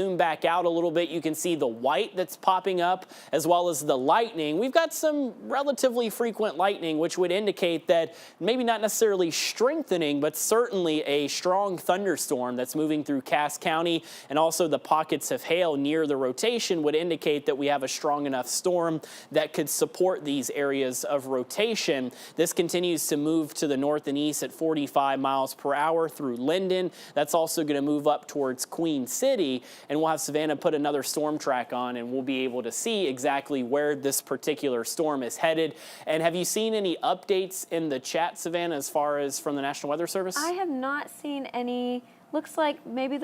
Zoom back out a little bit, you can see the white that's popping up as well as the lightning. We've got some relatively frequent lightning, which would indicate that maybe not necessarily strengthening, but certainly a strong thunderstorm that's moving through Cass County, and also the pockets of hail near the rotation would indicate that we have a strong enough storm that could support these areas of rotation. This continues to move to the north and east at 45 miles per hour through Linden. That's also going to move up towards Queen City. And we'll have Savannah put another storm track on, and we'll be able to see exactly where this particular storm is headed. And have you seen any updates in the chat, Savannah, as far as from the National Weather Service? I have not seen any. Looks like maybe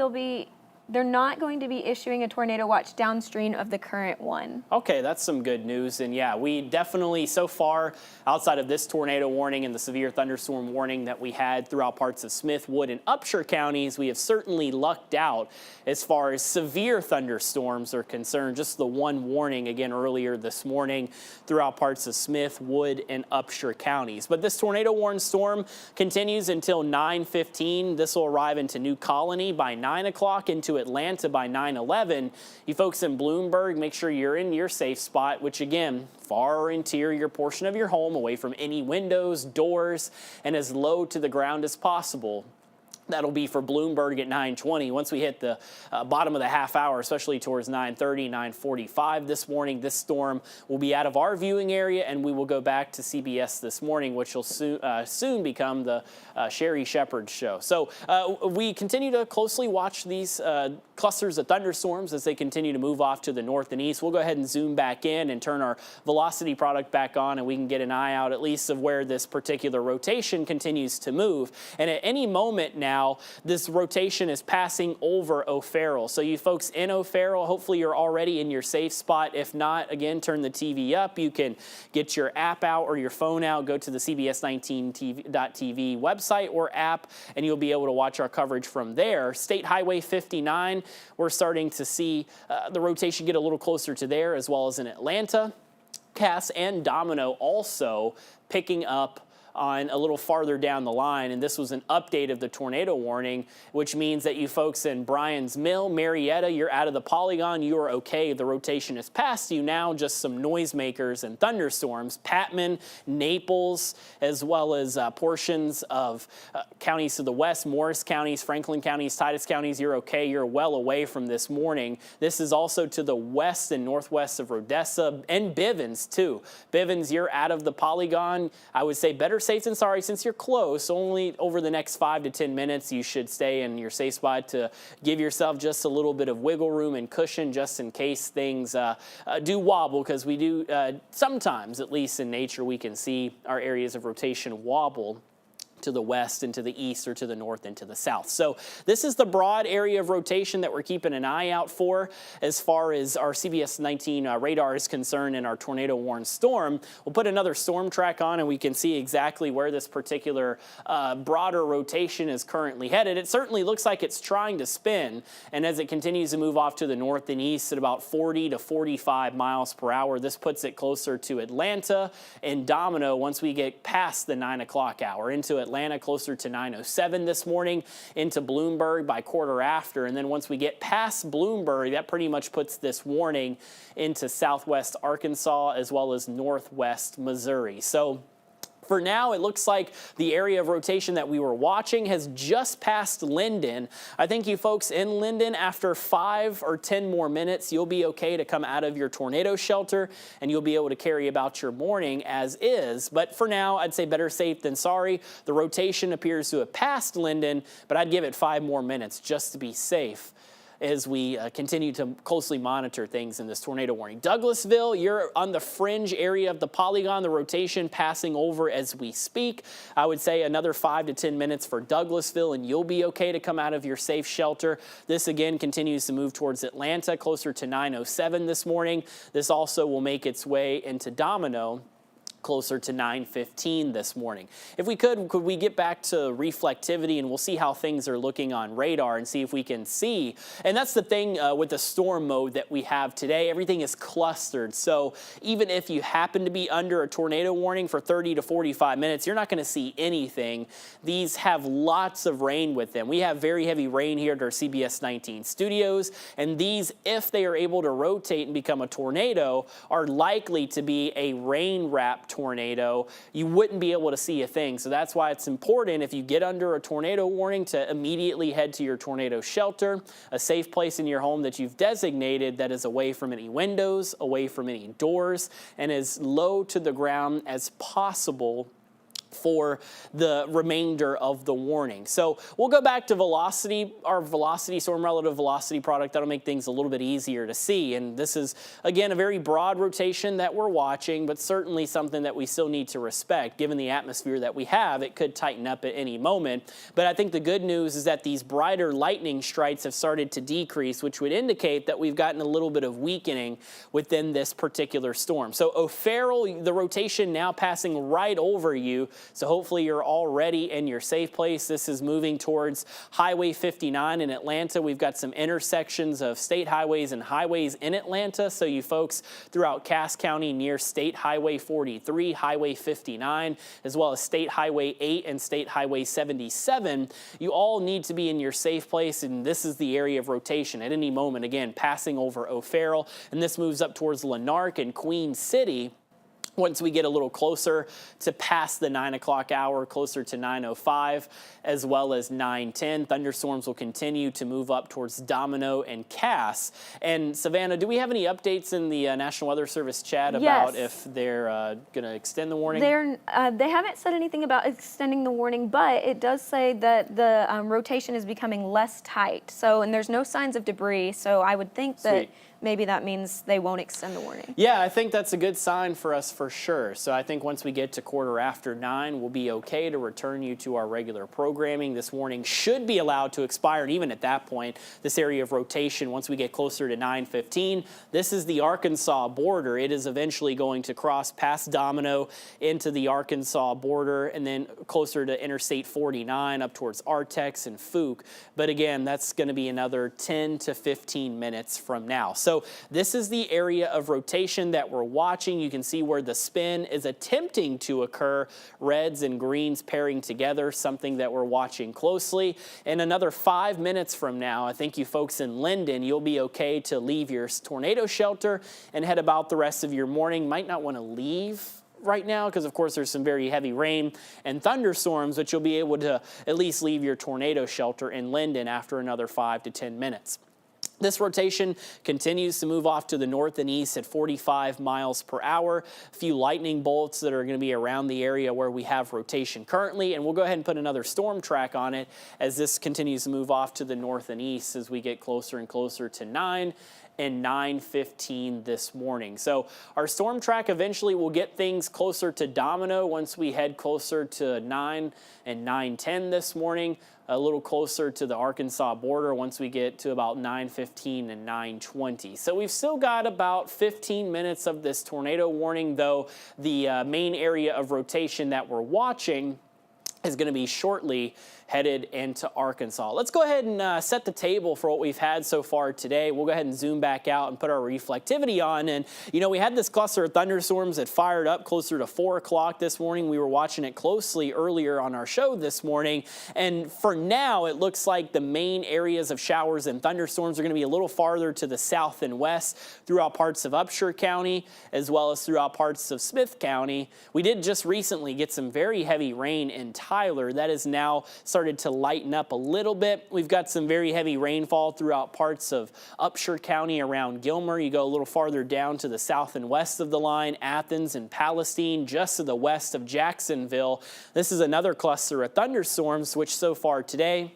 they're not going to be issuing a tornado watch downstream of the current one. Okay, that's some good news. And yeah, we definitely, so far, outside of this tornado warning and the severe thunderstorm warning that we had throughout parts of Smith, Wood, and Upshur counties, we have certainly lucked out as far as severe thunderstorms are concerned. Just the one warning, again, earlier this morning throughout parts of Smith, Wood, and Upshur counties. But this tornado warned storm continues until 9:15. This will arrive into New Colony by 9 o'clock, into Atlanta by 9:11. You folks in Bloomberg, make sure you're in your safe spot, which again, far interior portion of your home, away from any windows, doors, and as low to the ground as possible. That'll be for Bloomberg at 9:20. Once we hit the bottom of the half hour, especially towards 9:30, 9:45 this morning, this storm will be out of our viewing area, and we will go back to CBS This Morning, which will soon become the Sherry Shepherd Show. So we continue to closely watch these clusters of thunderstorms as they continue to move off to the north and east. We'll go ahead and zoom back in and turn our velocity product back on, and we can get an eye out at least of where this particular rotation continues to move. And at any moment now, this rotation is passing over O'Farrell. So you folks in O'Farrell, hopefully you're already in your safe spot. If not, again, turn the TV up. You can get your app out or your phone out, go to the CBS19.TV website or app, and you'll be able to watch our coverage from there. State Highway 59, we're starting to see the rotation get a little closer to there, as well as in Atlanta. Cass and Domino also picking up on a little farther down the line, and this was an update of the tornado warning, which means that you folks in Bryan's Mill, Marietta, you're out of the polygon, you are okay. The rotation is past you now, just some noisemakers and thunderstorms. Patman, Naples, as well as portions of counties to the west, Morris counties, Franklin counties, Titus counties, you're okay. You're well away from this morning. This is also to the west and northwest of Rodessa and Bivens too. Bivens, you're out of the polygon. I would say better safe than sorry since you're close. Only over the next 5 to 10 minutes you should stay in your safe spot to give yourself just a little bit of wiggle room and cushion just in case things do wobble, because we do sometimes, at least in nature, we can see our areas of rotation wobble to the west and to the east, or to the north and to the south. So this is the broad area of rotation that we're keeping an eye out for as far as our CBS19 radar is concerned in our tornado warned storm. We'll put another storm track on and we can see exactly where this particular broader rotation is currently headed. It certainly looks like it's trying to spin, and as it continues to move off to the north and east at about 40 to 45 miles per hour, this puts it closer to Atlanta and Domino once we get past the 9 o'clock hour, into Atlanta closer to 9:07 this morning, into Bloomberg by quarter after. And then once we get past Bloomberg, that pretty much puts this warning into southwest Arkansas as well as northwest Missouri. So for now, it looks like the area of rotation that we were watching has just passed Linden. I think you folks in Linden, after 5 or 10 more minutes, you'll be okay to come out of your tornado shelter and you'll be able to carry about your morning as is. But for now, I'd say better safe than sorry. The rotation appears to have passed Linden, but I'd give it 5 more minutes just to be safe as we continue to closely monitor things in this tornado warning. Douglasville, you're on the fringe area of the polygon, the rotation passing over as we speak. I would say another 5 to 10 minutes for Douglasville, and you'll be okay to come out of your safe shelter. This again continues to move towards Atlanta, closer to 9:07 this morning. This also will make its way into Domino closer to 9:15 this morning. If we could we get back to reflectivity, and we'll see how things are looking on radar and see if we can see. And that's the thing with the storm mode that we have today. Everything is clustered. So even if you happen to be under a tornado warning for 30 to 45 minutes, you're not going to see anything. These have lots of rain with them. We have very heavy rain here at our CBS19 studios, and these, if they are able to rotate and become a tornado, are likely to be a rain-wrapped tornado. You wouldn't be able to see a thing. So that's why it's important, if you get under a tornado warning, to immediately head to your tornado shelter, a safe place in your home that you've designated that is away from any windows, away from any doors, and as low to the ground as possible for the remainder of the warning. So we'll go back to velocity, our velocity, storm relative velocity product. That'll make things a little bit easier to see. And this is, again, a very broad rotation that we're watching, but certainly something that we still need to respect. Given the atmosphere that we have, it could tighten up at any moment. But I think the good news is that these brighter lightning strikes have started to decrease, which would indicate that we've gotten a little bit of weakening within this particular storm. So O'Farrell, the rotation now passing right over you. So hopefully you're already in your safe place. This is moving towards Highway 59 in Atlanta. We've got some intersections of state highways and highways in Atlanta. So you folks throughout Cass County near State Highway 43, Highway 59, as well as State Highway 8 and State Highway 77, you all need to be in your safe place. And this is the area of rotation at any moment, again, passing over O'Farrell. And this moves up towards Lanark and Queen City. Once we get a little closer to past the 9 o'clock hour, closer to 9:05, as well as 9:10, thunderstorms will continue to move up towards Domino and Cass. And Savannah, do we have any updates in the National Weather Service chat about if they're going to extend the warning? They haven't said anything about extending the warning, but it does say that the rotation is becoming less tight. So, and there's no signs of debris. So I would think that maybe that means they won't extend the warning. Yeah, I think that's a good sign for us for sure. So I think once we get to 9:15, we'll be okay to return you to our regular programming. This warning should be allowed to expire, and even at that point, this area of rotation, once we get closer to 9:15, this is the Arkansas border. It is eventually going to cross past Domino into the Arkansas border, and then closer to Interstate 49 up towards Artex and Fuke. But again, that's going to be another 10 to 15 minutes from now. So this is the area of rotation that we're watching. You can see where the spin is attempting to occur, reds and greens pairing together, something that we're watching closely. In another 5 minutes from now, I think you folks in Linden, you'll be okay to leave your tornado shelter and head about the rest of your morning. Might not want to leave right now because, of course, there's some very heavy rain and thunderstorms, but you'll be able to at least leave your tornado shelter in Linden after another 5 to 10 minutes. This rotation continues to move off to the north and east at 45 miles per hour. A few lightning bolts that are going to be around the area where we have rotation currently. And we'll go ahead and put another storm track on it as this continues to move off to the north and east as we get closer and closer to 9 and 9:15 this morning. So our storm track eventually will get things closer to Domino once we head closer to 9 and 9:10 this morning, a little closer to the Arkansas border once we get to about 9:15 and 9:20. So we've still got about 15 minutes of this tornado warning, though the main area of rotation that we're watching is going to be shortly headed into Arkansas. Let's go ahead and set the table for what we've had so far today. We'll go ahead and zoom back out and put our reflectivity on. And, you know, we had this cluster of thunderstorms that fired up closer to 4 o'clock this morning. We were watching it closely earlier on our show this morning. And for now, it looks like the main areas of showers and thunderstorms are going to be a little farther to the south and west throughout parts of Upshur County, as well as throughout parts of Smith County. We did just recently get some very heavy rain in Tyler. That is now started to lighten up a little bit. We've got some very heavy rainfall throughout parts of Upshur County around Gilmer. You go a little farther down to the south and west of the line, Athens and Palestine, just to the west of Jacksonville. This is another cluster of thunderstorms, which so far today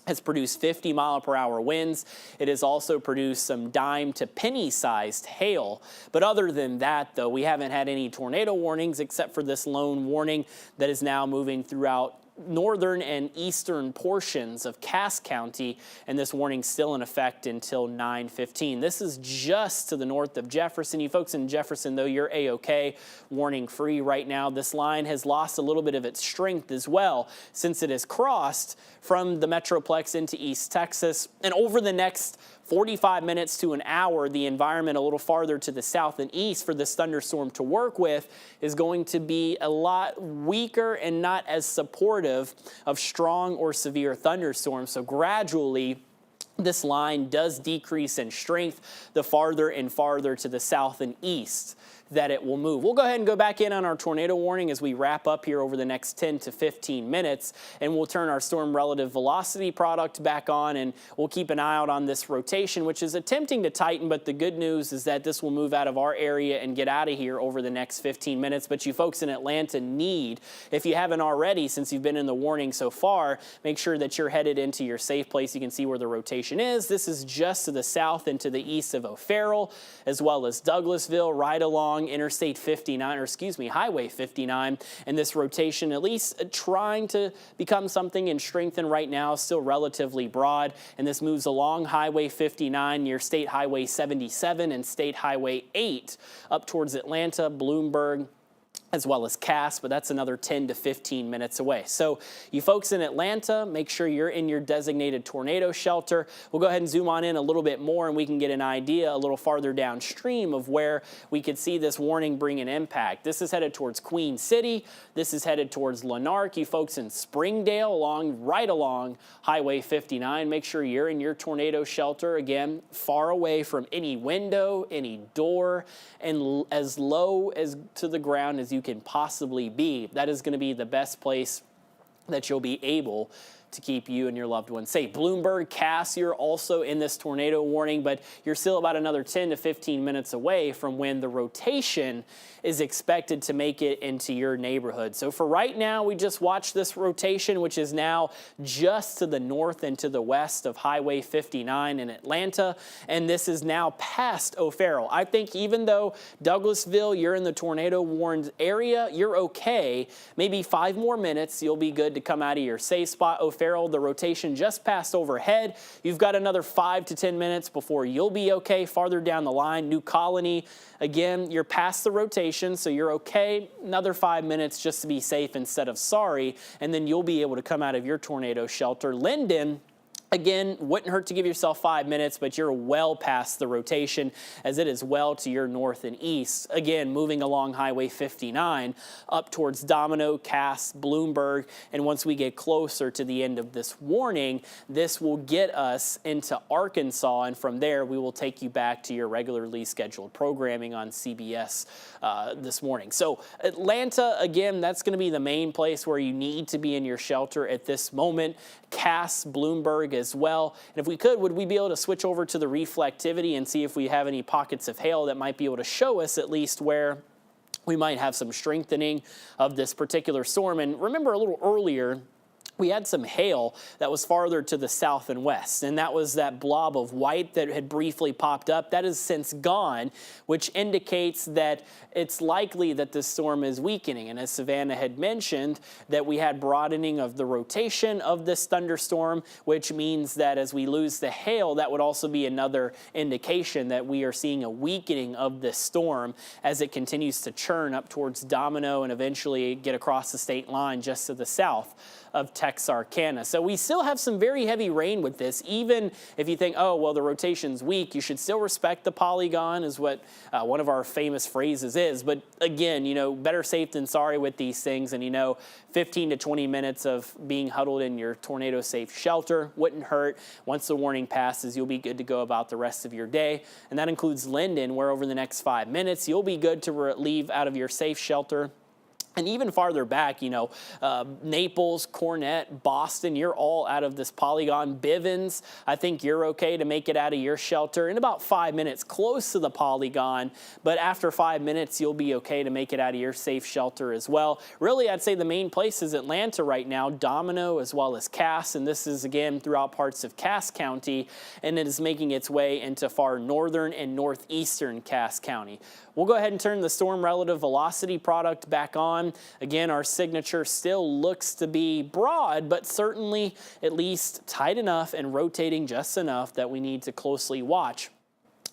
has produced 50-mile-per-hour winds. It has also produced some dime to penny-sized hail. But other than that, though, we haven't had any tornado warnings except for this lone warning that is now moving throughout northern and eastern portions of Cass County, and this warning still in effect until 9:15. This is just to the north of Jefferson. You folks in Jefferson, though, you're A-OK, warning free right now. This line has lost a little bit of its strength as well since it has crossed from the Metroplex into East Texas, and over the next 45 minutes to an hour, the environment a little farther to the south and east for this thunderstorm to work with is going to be a lot weaker and not as supportive of strong or severe thunderstorms. So gradually, this line does decrease in strength the farther and farther to the south and east that it will move. We'll go ahead and go back in on our tornado warning as we wrap up here over the next 10 to 15 minutes, and we'll turn our storm relative velocity product back on, and we'll keep an eye out on this rotation, which is attempting to tighten, but the good news is that this will move out of our area and get out of here over the next 15 minutes. But you folks in Atlanta need, if you haven't already, since you've been in the warning so far, make sure that you're headed into your safe place. You can see where the rotation is. This is just to the south and to the east of O'Farrell, as well as Douglasville, right along Interstate 59, or excuse me, Highway 59, and this rotation at least trying to become something in strength, and right now still relatively broad, and this moves along Highway 59 near State Highway 77 and State Highway 8 up towards Atlanta, Bloomberg, as well as Cass, but that's another 10 to 15 minutes away. So you folks in Atlanta, make sure you're in your designated tornado shelter. We'll go ahead and zoom on in a little bit more, and we can get an idea a little farther downstream of where we could see this warning bring an impact. This is headed towards Queen City. This is headed towards Lanark. You folks in Springdale, right along Highway 59, make sure you're in your tornado shelter. Again, far away from any window, any door, and as low as to the ground as you can possibly be. That is going to be the best place that you'll be able to keep you and your loved ones safe. Bloomberg, Cass, you're also in this tornado warning, but you're still about another 10 to 15 minutes away from when the rotation is expected to make it into your neighborhood. So for right now, we just watched this rotation, which is now just to the north and to the west of Highway 59 in Atlanta, and this is now past O'Farrell. I think even though Douglasville, you're in the tornado warned area, you're okay. Maybe 5 more minutes, you'll be good to come out of your safe spot. O'Farrell, the rotation just passed overhead. You've got another 5 to 10 minutes before you'll be okay. Farther down the line, New Colony, again, you're past the rotation, so you're okay. Another 5 minutes just to be safe instead of sorry, and then you'll be able to come out of your tornado shelter. Linden, again, wouldn't hurt to give yourself 5 minutes, but you're well past the rotation as it is well to your north and east. Again, moving along Highway 59 up towards Domino, Cass, Bloomberg, and once we get closer to the end of this warning, this will get us into Arkansas, and from there we will take you back to your regularly scheduled programming on CBS this morning. So Atlanta, again, that's going to be the main place where you need to be in your shelter at this moment. Cass, Bloomberg as well. And if we could, would we be able to switch over to the reflectivity and see if we have any pockets of hail that might be able to show us at least where we might have some strengthening of this particular storm? And remember a little earlier, we had some hail that was farther to the south and west, and that was that blob of white that had briefly popped up. That is since gone, which indicates that it's likely that this storm is weakening. And as Savannah had mentioned, that we had broadening of the rotation of this thunderstorm, which means that as we lose the hail, that would also be another indication that we are seeing a weakening of this storm as it continues to churn up towards Domino and eventually get across the state line just to the south of Texarkana. So we still have some very heavy rain with this. Even if you think, oh, well, the rotation's weak, you should still respect the polygon, is what one of our famous phrases is. But again, you know, better safe than sorry with these things. And, you know, 15 to 20 minutes of being huddled in your tornado safe shelter wouldn't hurt. Once the warning passes, you'll be good to go about the rest of your day. And that includes Linden, where over the next 5 minutes, you'll be good to leave out of your safe shelter. And even farther back, you know, Naples, Cornett, Boston, you're all out of this polygon. Bivens, I think you're okay to make it out of your shelter in about 5 minutes, close to the polygon. But after 5 minutes, you'll be okay to make it out of your safe shelter as well. Really, I'd say the main place is Atlanta right now, Domino as well as Cass. And this is, again, throughout parts of Cass County. And it is making its way into far northern and northeastern Cass County. We'll go ahead and turn the storm relative velocity product back on. on. Again, our signature still looks to be broad, but certainly at least tight enough and rotating just enough that we need to closely watch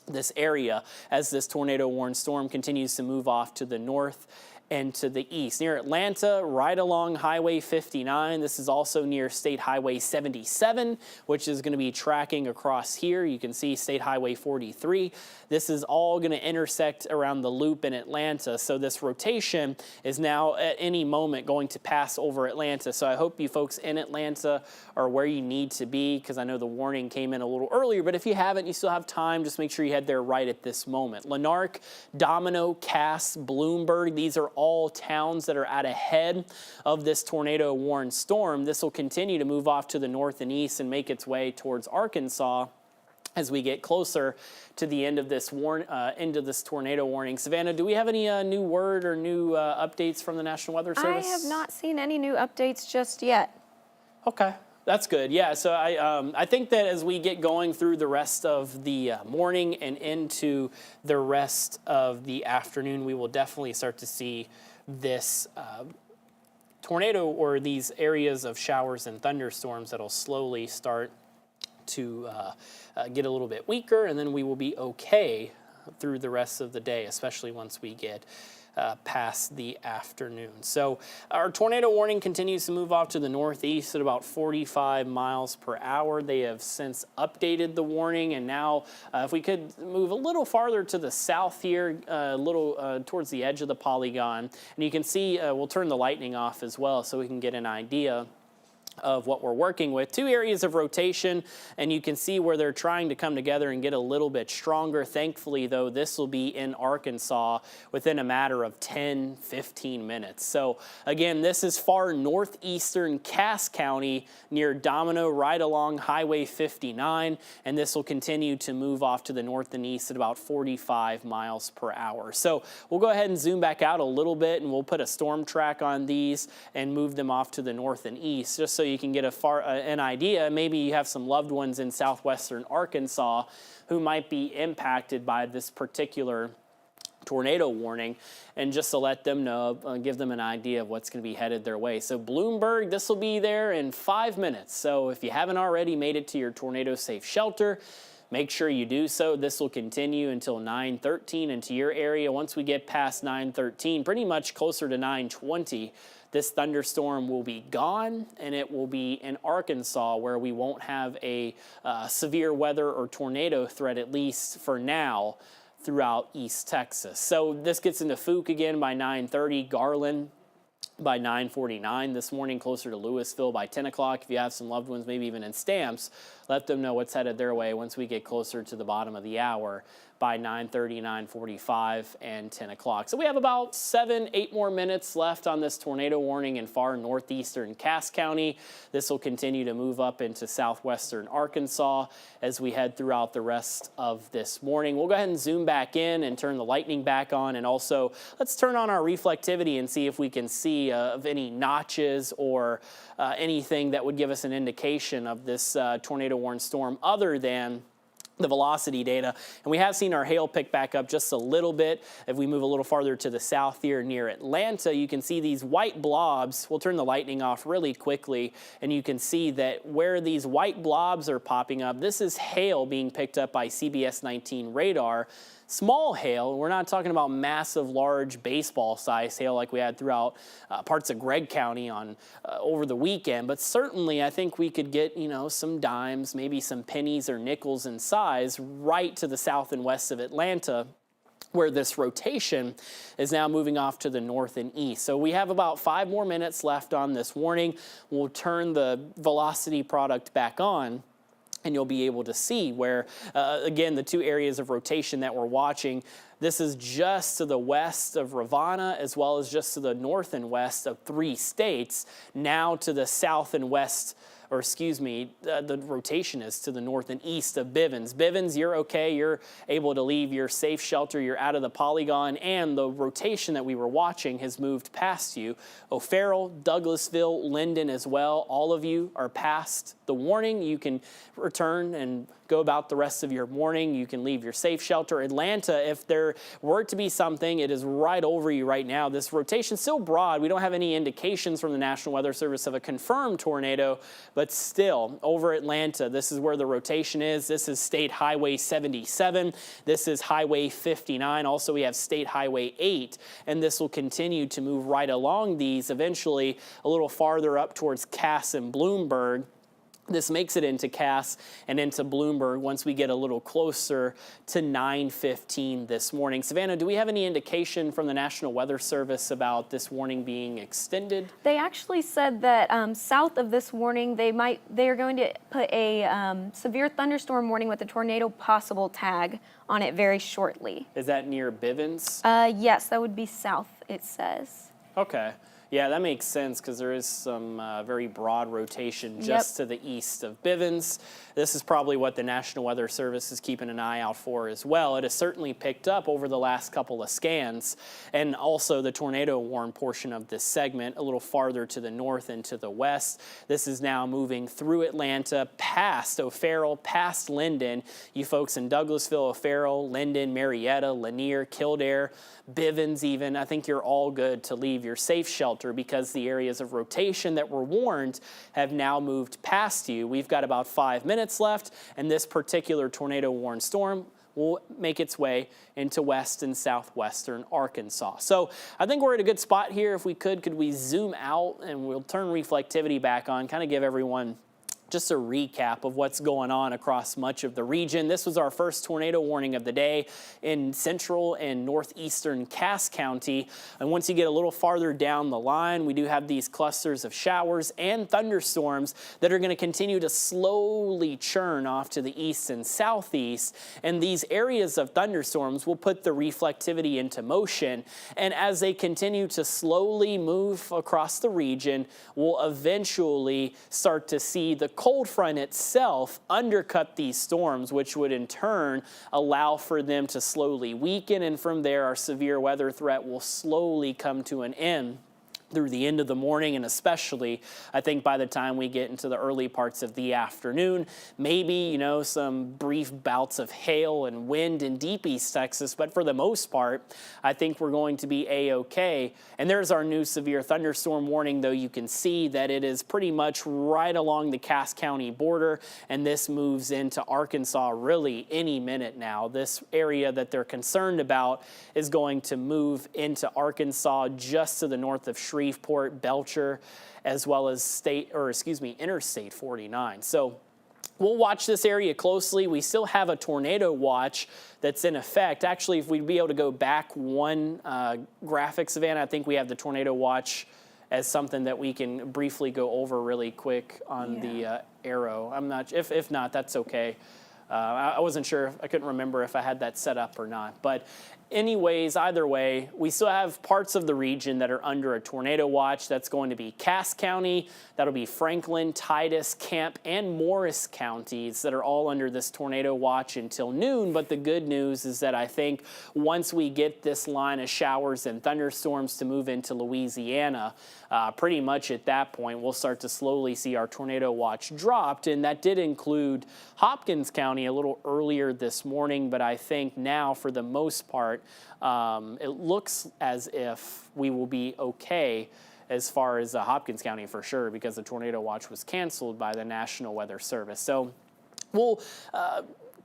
this area as this tornado-warned storm continues to move off to the north and to the east. Near Atlanta, right along Highway 59. This is also near State Highway 77, which is going to be tracking across here. You can see State Highway 43. This is all going to intersect around the loop in Atlanta. So this rotation is now at any moment going to pass over Atlanta. So I hope you folks in Atlanta are where you need to be, because I know the warning came in a little earlier, but if you haven't, you still have time. Just make sure you head there right at this moment. Lanark, Domino, Cass, Bloomberg, these are all towns that are out ahead of this tornado-warned storm. This will continue to move off to the north and east and make its way towards Arkansas as we get closer to the end of this tornado warning. Savannah, do we have any new word or new updates from the National Weather Service? I have not seen any new updates just yet. Okay. That's good. Yeah, so I think that as we get going through the rest of the morning and into the rest of the afternoon, we will definitely start to see this tornado or these areas of showers and thunderstorms that'll slowly start to get a little bit weaker, and then we will be okay through the rest of the day, especially once we get past the afternoon. So our tornado warning continues to move off to the northeast at about 45 miles per hour. They have since updated the warning, and now if we could move a little farther to the south here, a little towards the edge of the polygon, and you can see we'll turn the lightning off as well so we can get an idea of what we're working with. Two areas of rotation, and you can see where they're trying to come together and get a little bit stronger. Thankfully, though, this will be in Arkansas within a matter of 10-15 minutes. So again, this is far northeastern Cass County near Domino, right along Highway 59, and this will continue to move off to the north and east at about 45 miles per hour. So we'll go ahead and zoom back out a little bit, and we'll put a storm track on these and move them off to the north and east, just so you can get an idea. Maybe you have some loved ones in southwestern Arkansas who might be impacted by this particular tornado warning, and just to let them know, give them an idea of what's going to be headed their way. So Bloomberg, this will be there in 5 minutes. So if you haven't already made it to your tornado safe shelter, make sure you do so. This will continue until 9:13 into your area. Once we get past 9:13, pretty much closer to 9:20, this thunderstorm will be gone, and it will be in Arkansas, where we won't have a severe weather or tornado threat, at least for now, throughout East Texas. So this gets into Fuke again by 9:30, Garland by 9:49 this morning, closer to Louisville by 10 o'clock. If you have some loved ones, maybe even in Stamps, let them know what's headed their way once we get closer to the bottom of the hour by 9:30, 9:45, and 10 o'clock. So we have about 7-8 more minutes left on this tornado warning in far northeastern Cass County. This will continue to move up into southwestern Arkansas as we head throughout the rest of this morning. We'll go ahead and zoom back in and turn the lightning back on, and also let's turn on our reflectivity and see if we can see of any notches or anything that would give us an indication of this tornado-warned storm other than the velocity data. And we have seen our hail pick back up just a little bit. If we move a little farther to the south here near Atlanta, you can see these white blobs. We'll turn the lightning off really quickly, and you can see that where these white blobs are popping up, this is hail being picked up by CBS19 radar. Small hail, we're not talking about massive, large baseball-sized hail like we had throughout parts of Gregg County on over the weekend, but certainly I think we could get, some dimes, maybe some pennies or nickels in size right to the south and west of Atlanta, where this rotation is now moving off to the north and east. So we have about 5 more minutes left on this warning. We'll turn the velocity product back on, and you'll be able to see where, again, the two areas of rotation that we're watching. This is just to the west of Ravenna, as well as just to the north and west of 3 states, now to the south and west or excuse me, the rotation is to the north and east of Bivens. Bivens, you're okay. You're able to leave your safe shelter. You're out of the polygon, and the rotation that we were watching has moved past you. O'Farrell, Douglasville, Linden as well. All of you are past the warning. You can return and go about the rest of your morning. You can leave your safe shelter. Atlanta, if there were to be something, it is right over you right now. This rotation is still broad. We don't have any indications from the National Weather Service of a confirmed tornado, but still over Atlanta, this is where the rotation is. This is State Highway 77. This is Highway 59. Also, we have State Highway 8, and this will continue to move right along these, eventually a little farther up towards Cass and Bloomberg. This makes it into Cass and into Bloomberg once we get a little closer to 9:15 this morning. Savannah, do we have any indication from the National Weather Service about this warning being extended? They actually said that south of this warning, they are going to put a severe thunderstorm warning with a tornado possible tag on it very shortly. Is that near Bivens? Yes, that would be south, it says. Okay. Yeah, that makes sense because there is some very broad rotation just to the east of Bivens. This is probably what the National Weather Service is keeping an eye out for as well. It has certainly picked up over the last couple of scans, and also the tornado warn portion of this segment a little farther to the north and to the west. This is now moving through Atlanta, past O'Farrell, past Linden. You folks in Douglasville, O'Farrell, Linden, Marietta, Lanier, Kildare, Bivens even, I think you're all good to leave your safe shelter because the areas of rotation that were warned have now moved past you. We've got about 5 minutes left, and this particular tornado warned storm will make its way into west and southwestern Arkansas. So I think we're at a good spot here. If we could we zoom out and we'll turn reflectivity back on, kind of give everyone just a recap of what's going on across much of the region. This was our first tornado warning of the day in central and northeastern Cass County. And once you get a little farther down the line, we do have these clusters of showers and thunderstorms that are going to continue to slowly churn off to the east and southeast. And these areas of thunderstorms will put the reflectivity into motion. And as they continue to slowly move across the region, we'll eventually start to see the cold front itself undercut these storms, which would in turn allow for them to slowly weaken, and from there our severe weather threat will slowly come to an end through the end of the morning, and especially, I think, by the time we get into the early parts of the afternoon. Maybe, some brief bouts of hail and wind in deep East Texas, but for the most part, I think we're going to be A-OK. And there's our new severe thunderstorm warning, though you can see that it is pretty much right along the Cass County border, and this moves into Arkansas really any minute now. This area that they're concerned about is going to move into Arkansas just to the north of Shreveport, Belcher, as well as Interstate 49. So we'll watch this area closely. We still have a tornado watch that's in effect. Actually, if we'd be able to go back one graphic, Savannah, I think we have the tornado watch as something that we can briefly go over really quick on the arrow. I'm not, if not, that's okay. I wasn't sure, I couldn't remember if I had that set up or not. But anyways, either way, we still have parts of the region that are under a tornado watch. That's going to be Cass County, that'll be Franklin, Titus, Camp, and Morris counties that are all under this tornado watch until noon. But the good news is that I think once we get this line of showers and thunderstorms to move into Louisiana, pretty much at that point, we'll start to slowly see our tornado watch dropped. And that did include Hopkins County a little earlier this morning, but I think now for the most part, it looks as if we will be okay as far as Hopkins County for sure, because the tornado watch was canceled by the National Weather Service. So we'll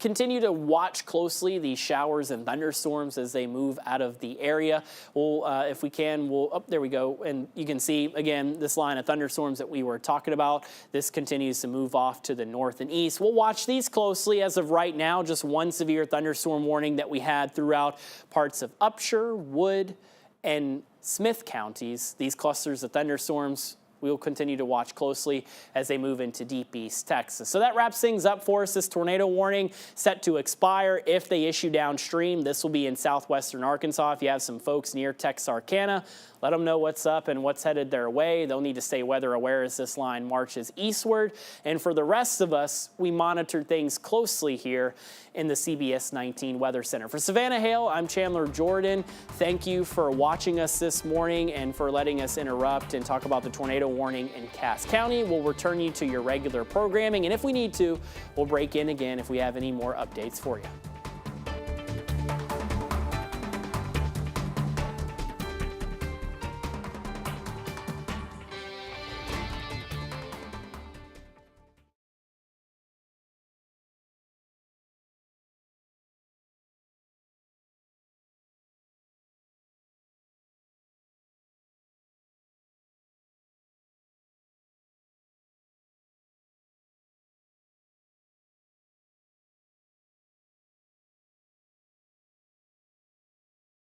continue to watch closely these showers and thunderstorms as they move out of the area. We'll, if we can, there we go. And you can see, again, this line of thunderstorms that we were talking about. This continues to move off to the north and east. We'll watch these closely. As of right now, just one severe thunderstorm warning that we had throughout parts of Upshur, Wood, and Smith counties. These clusters of thunderstorms, we will continue to watch closely as they move into deep East Texas. So that wraps things up for us. This tornado warning set to expire if they issue downstream. This will be in southwestern Arkansas. If you have some folks near Texarkana, Let them know what's up and what's headed their way. They'll need to stay weather aware as this line marches eastward. And for the rest of us, we monitor things closely here in the CBS19 Weather Center. For Savannah Hale, I'm Chandler Jordan. Thank you for watching us this morning and for letting us interrupt and talk about the tornado warning in Cass County. We'll return you to your regular programming, and if we need to, we'll break in again if we have any more updates for you.